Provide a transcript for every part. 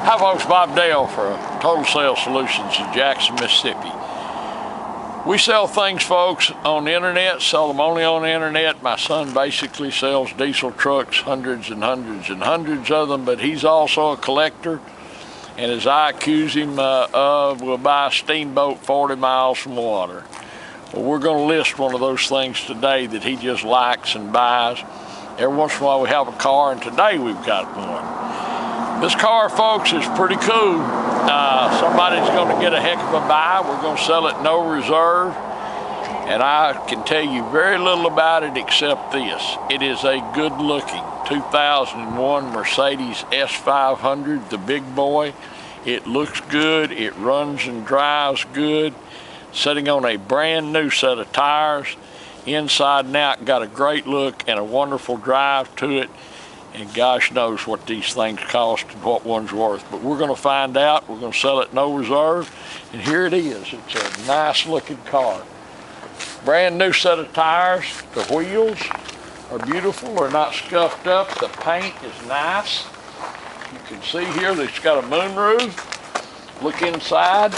Hi folks, Bob Dale for Total Sales Solutions in Jackson, Mississippi. We sell things, folks, on the internet, sell them only on the internet. My son basically sells diesel trucks, hundreds and hundreds and hundreds of them, but he's also a collector. And as I accuse him of, will buy a steamboat 40 miles from water. Well, we're going to list one of those things today that he just likes and buys. Every once in a while we have a car, and today we've got one. This car, folks, is pretty cool. Somebody's going to get a heck of a buy. We're going to sell it no reserve. And I can tell you very little about it except this. It is a good-looking 2001 Mercedes S500, the big boy. It looks good. It runs and drives good. Sitting on a brand new set of tires. Inside and out, got a great look and a wonderful drive to it. And gosh knows what these things cost and what one's worth. But we're going to find out. We're going to sell it no reserve. And here it is. It's a nice looking car. Brand new set of tires. The wheels are beautiful. They're not scuffed up. The paint is nice. You can see here that it's got a moonroof. Look inside.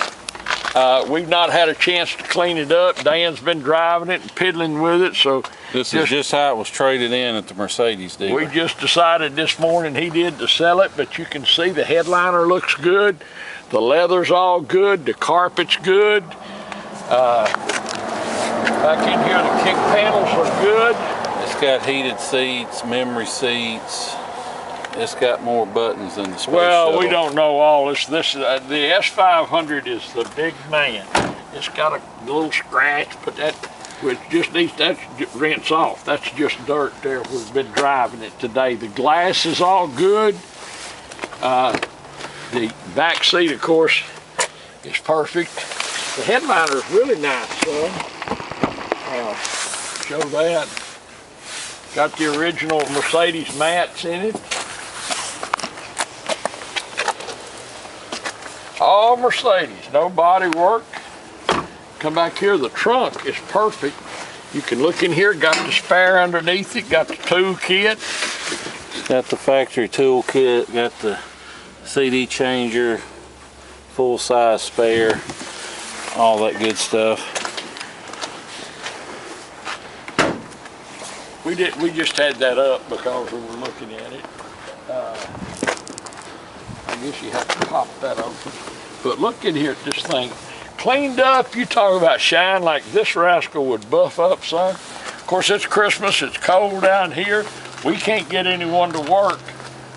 We've not had a chance to clean it up. Dan's been driving it and piddling with it, so this is just how it was traded in at the Mercedes dealer. We just decided this morning he did to sell it, but you can see the headliner looks good. The leather's all good. The carpet's good. Back in here, the kick panels are good. It's got heated seats, memory seats. It's got more buttons than the Space Well, Shuttle. we don't know all this. The S500 is the big man. It's got a little scratch, but that which just needs that rinse off. That's just dirt there. We've been driving it today. The glass is all good. The back seat, of course, is perfect. The headliner is really nice, son. Show that. Got the original Mercedes mats in it. All Mercedes, no body work. Come back here, the trunk is perfect. You can look in here, got the spare underneath it, got the tool kit. Got the factory tool kit, got the CD changer, full size spare, all that good stuff. We just had that up because we were looking at it. I guess you have to pop that open. But look in here at this thing. Cleaned up, you talk about shine like this rascal would buff up, son. Of course, it's Christmas, it's cold down here. We can't get anyone to work.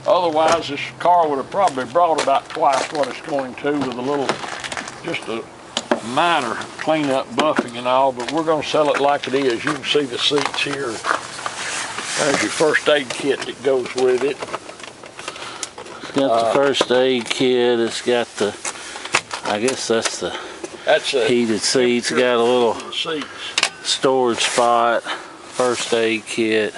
Otherwise, this car would have probably brought about twice what it's going to with a little, just a minor cleanup, buffing and all, but we're gonna sell it like it is. You can see the seats here. There's your first aid kit that goes with it. It's got the first aid kit. It's got the, I guess that's the heated seats. Got a little storage spot. First aid kit.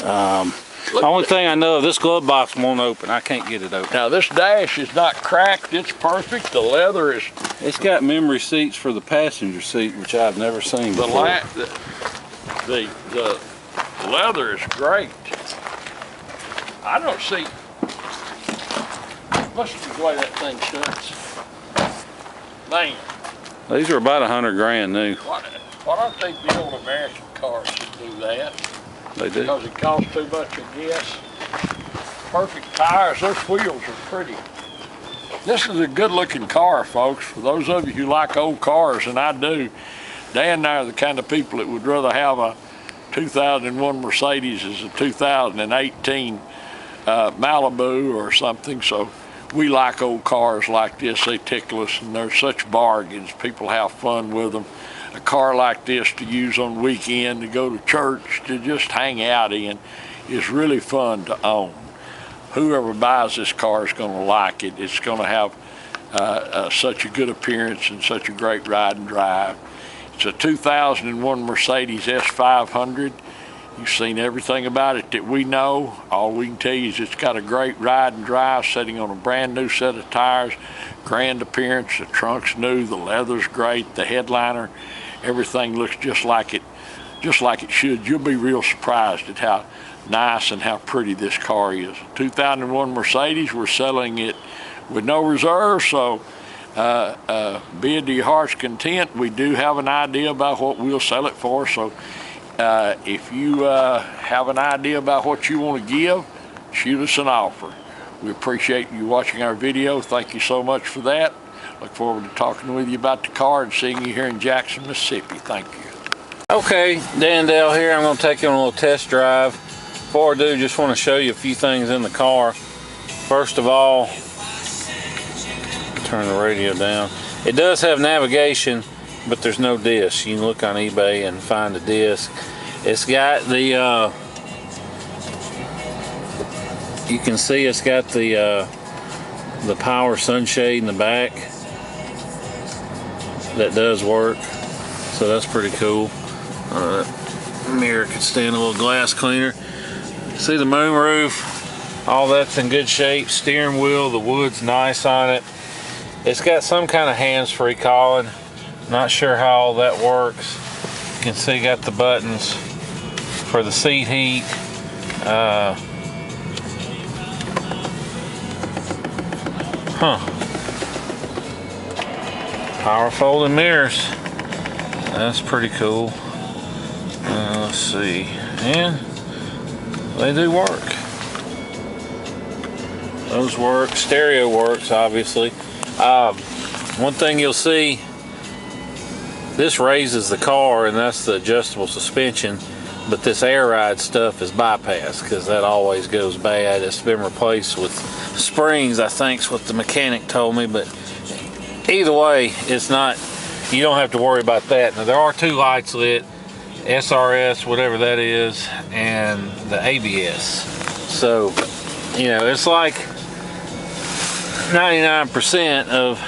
Only thing I know of, this glove box won't open. I can't get it open. Now this dash is not cracked. It's perfect. The leather is. It's got memory seats for the passenger seat, which I've never seen before. The leather is great. I don't see. Must be the way that thing shuts. Man. These are about 100 grand new. Why don't they build American cars that do that? They do. Because it costs too much, I guess. Perfect tires. Those wheels are pretty. This is a good looking car, folks. For those of you who like old cars, and I do, Dan and I are the kind of people that would rather have a 2001 Mercedes as a 2018 Malibu or something. So we like old cars like this. They tickle us, and they're such bargains. People have fun with them. A car like this to use on weekend, to go to church, to just hang out in, is really fun to own. Whoever buys this car is going to like it. It's going to have such a good appearance and such a great ride and drive. It's a 2001 Mercedes S500. You've seen everything about it that we know. All we can tell you is it's got a great ride and drive, sitting on a brand new set of tires, grand appearance. The trunk's new, the leather's great, the headliner, everything looks just like it should. You'll be real surprised at how nice and how pretty this car is. 2001 Mercedes, we're selling it with no reserve. So be it to your heart's content, we do have an idea about what we'll sell it for. So if you have an idea about what you want to give, shoot us an offer. We appreciate you watching our video. Thank you so much for that. Look forward to talking with you about the car and seeing you here in Jackson, Mississippi. Thank you. Okay, Dan Dale here. I'm going to take you on a little test drive. Before I do, just want to show you a few things in the car. First of all, turn the radio down. It does have navigation, but there's no disc. You can look on eBay and find a disc. It's got the you can see it's got the power sunshade in the back. That does work, so that's pretty cool. Mirror could stand a little glass cleaner. See the moonroof, all that's in good shape. Steering wheel, the wood's nice on it. It's got some kind of hands-free calling. Not sure how all that works. You can see got the buttons for the seat heat. Power folding mirrors. That's pretty cool. Let's see. And they do work. Those work. Stereo works, obviously. One thing you'll see, this raises the car, and that's the adjustable suspension, but this air ride stuff is bypassed because that always goes bad. It's been replaced with springs, I think is what the mechanic told me, but either way, it's not, you don't have to worry about that. Now there are two lights lit, SRS, whatever that is, and the ABS. So, you know, it's like 99% of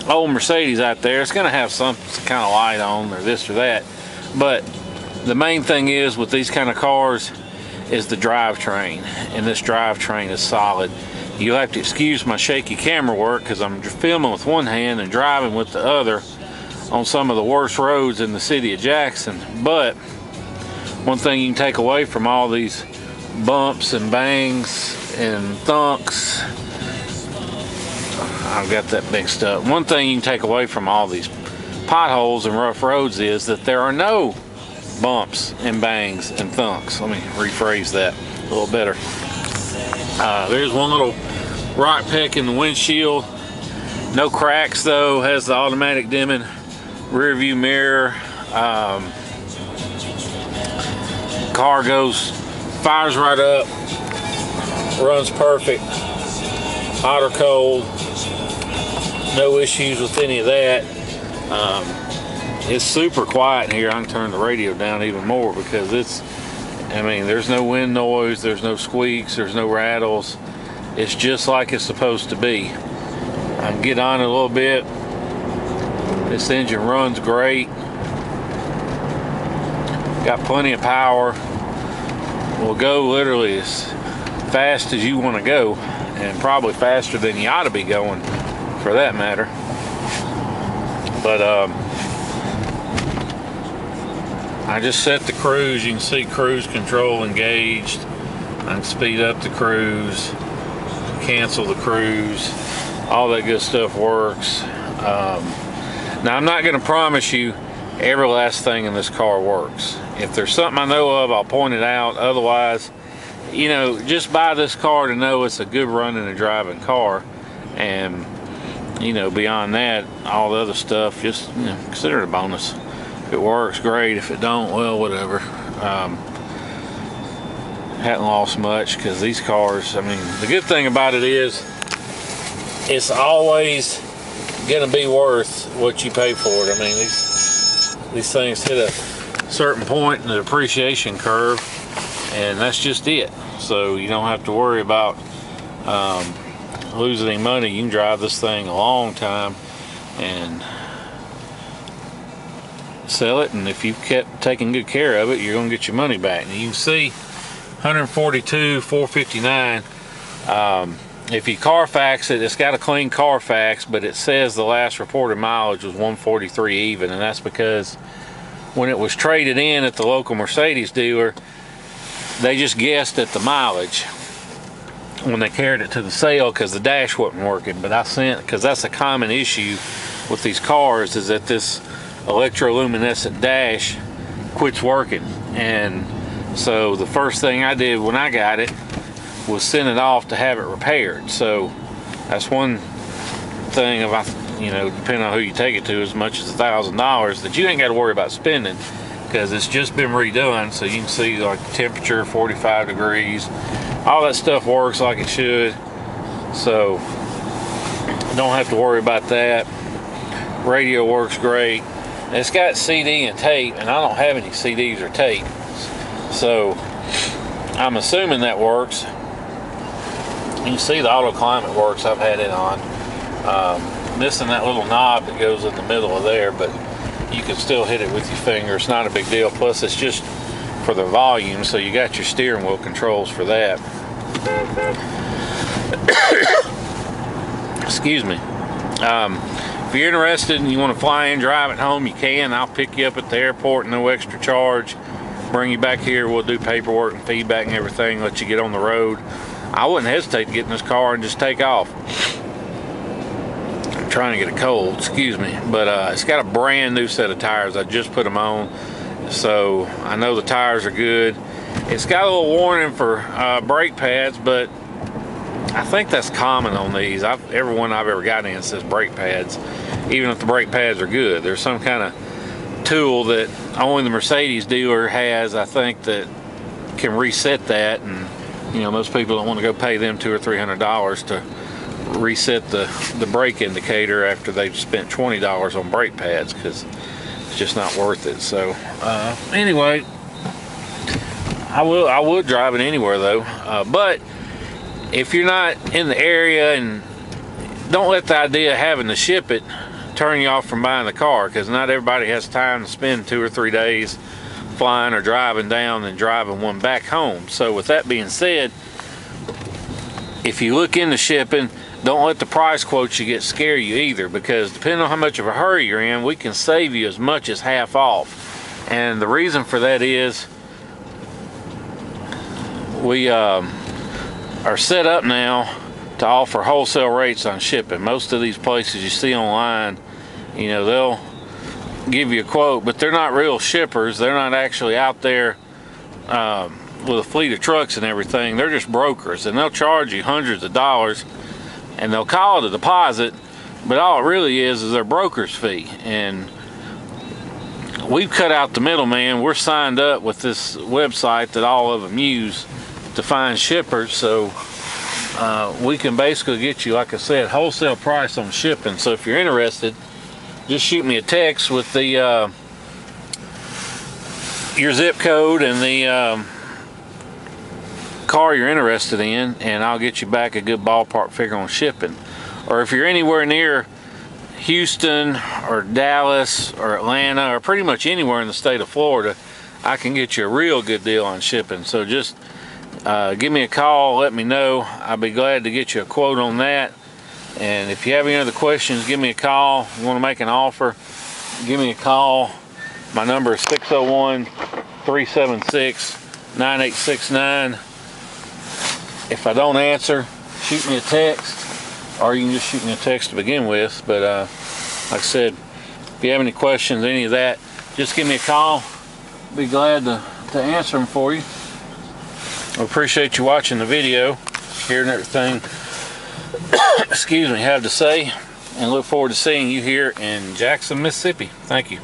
old Mercedes out there, it's gonna have some kind of light on or this or that. But the main thing is with these kind of cars is the drivetrain, and this drivetrain is solid. You'll have to excuse my shaky camera work because I'm filming with one hand and driving with the other on some of the worst roads in the city of Jackson. But one thing you can take away from all these bumps and bangs and thunks, I've got that mixed up. One thing you can take away from all these potholes and rough roads is that there are no bumps and bangs and thunks. Let me rephrase that a little better. There's one little rock peck in the windshield. No cracks though. Has the automatic dimming rear view mirror. Car fires right up, runs perfect, hot or cold, no issues with any of that. It's super quiet in here. I can turn the radio down even more because it's, I mean, there's no wind noise, there's no squeaks, there's no rattles. It's just like it's supposed to be. I can get on it a little bit. This engine runs great. Got plenty of power. Will go literally as fast as you want to go, and probably faster than you ought to be going for that matter. But I just set the cruise. You can see cruise control engaged. I can speed up the cruise, cancel the cruise, all that good stuff works. Now I'm not going to promise you every last thing in this car works. If there's something I know of, I'll point it out. Otherwise, you know, just buy this car to know it's a good running and driving car. And, you know, beyond that, all the other stuff, just, you know, consider it a bonus. If it works, great. If it don't, well, whatever. Hadn't lost much because these cars, I mean, the good thing about it is it's always gonna be worth what you pay for it. I mean, these things hit a certain point in the depreciation curve, and that's just it. So you don't have to worry about losing any money. You can drive this thing a long time and sell it, and if you've kept taking good care of it, you're gonna get your money back. And you can see 142,459. If you Carfax it, it's got a clean Carfax, but it says the last reported mileage was 143 even, and that's because when it was traded in at the local Mercedes dealer, they just guessed at the mileage. when they carried it to the sale because the dash wasn't working. But I sent, because that's a common issue with these cars, is that this electroluminescent dash quits working. And so the first thing I did when I got it was send it off to have it repaired. So that's one thing, if you know, depending on who you take it to, as much as $1,000 that you ain't got to worry about spending, because it's just been redone. So you can see like the temperature, 45 degrees, all that stuff works like it should. So don't have to worry about that. Radio works great. It's got CD and tape, and I don't have any CDs or tape, so I'm assuming that works. You can see the auto climate works. I've had it on. Missing that little knob that goes in the middle of there, but you can still hit it with your finger. It's not a big deal. Plus, it's just for the volume, so you got your steering wheel controls for that. Excuse me. If you're interested and you want to fly in, drive it home, you can. I'll pick you up at the airport, no extra charge. Bring you back here. We'll do paperwork and feedback and everything, let you get on the road. I wouldn't hesitate to get in this car and just take off. I'm trying to get a cold, excuse me. But it's got a brand new set of tires. I just put them on, so I know the tires are good. It's got a little warning for brake pads, but I think that's common on these. Every one I've ever gotten in says brake pads, even if the brake pads are good. There's some kind of tool that only the Mercedes dealer has, I think, that can reset that. And you know, most people don't want to go pay them $200 or $300 to reset the brake indicator after they've spent $20 on brake pads, because it's just not worth it. So anyway, I would drive it anywhere though, but if you're not in the area, and don't let the idea of having to ship it turn you off from buying the car, because not everybody has time to spend 2 or 3 days flying or driving down and driving one back home. So with that being said, if you look into shipping, don't let the price quotes you scare you either, because depending on how much of a hurry you're in, we can save you as much as half off. And the reason for that is we are set up now to offer wholesale rates on shipping. Most of these places you see online, you know, they'll give you a quote, but they're not real shippers. They're not actually out there with a fleet of trucks and everything. They're just brokers, and they'll charge you hundreds of dollars, and they'll call it a deposit, but all it really is their broker's fee. And we've cut out the middleman. We're signed up with this website that all of them use to find shippers, so we can basically get you, like I said, wholesale price on shipping. So if you're interested, just shoot me a text with the your zip code and the car you're interested in, and I'll get you back a good ballpark figure on shipping. Or if you're anywhere near Houston or Dallas or Atlanta or pretty much anywhere in the state of Florida, I can get you a real good deal on shipping. So just give me a call, let me know. I'll be glad to get you a quote on that. And if you have any other questions, give me a call. You want to make an offer, give me a call. My number is 601-376-9869. If I don't answer, shoot me a text, or you can just shoot me a text to begin with. But like I said, if you have any questions, any of that, just give me a call. I'll be glad to answer them for you. I appreciate you watching the video, hearing everything excuse me, have to say, and look forward to seeing you here in Jackson, Mississippi. Thank you.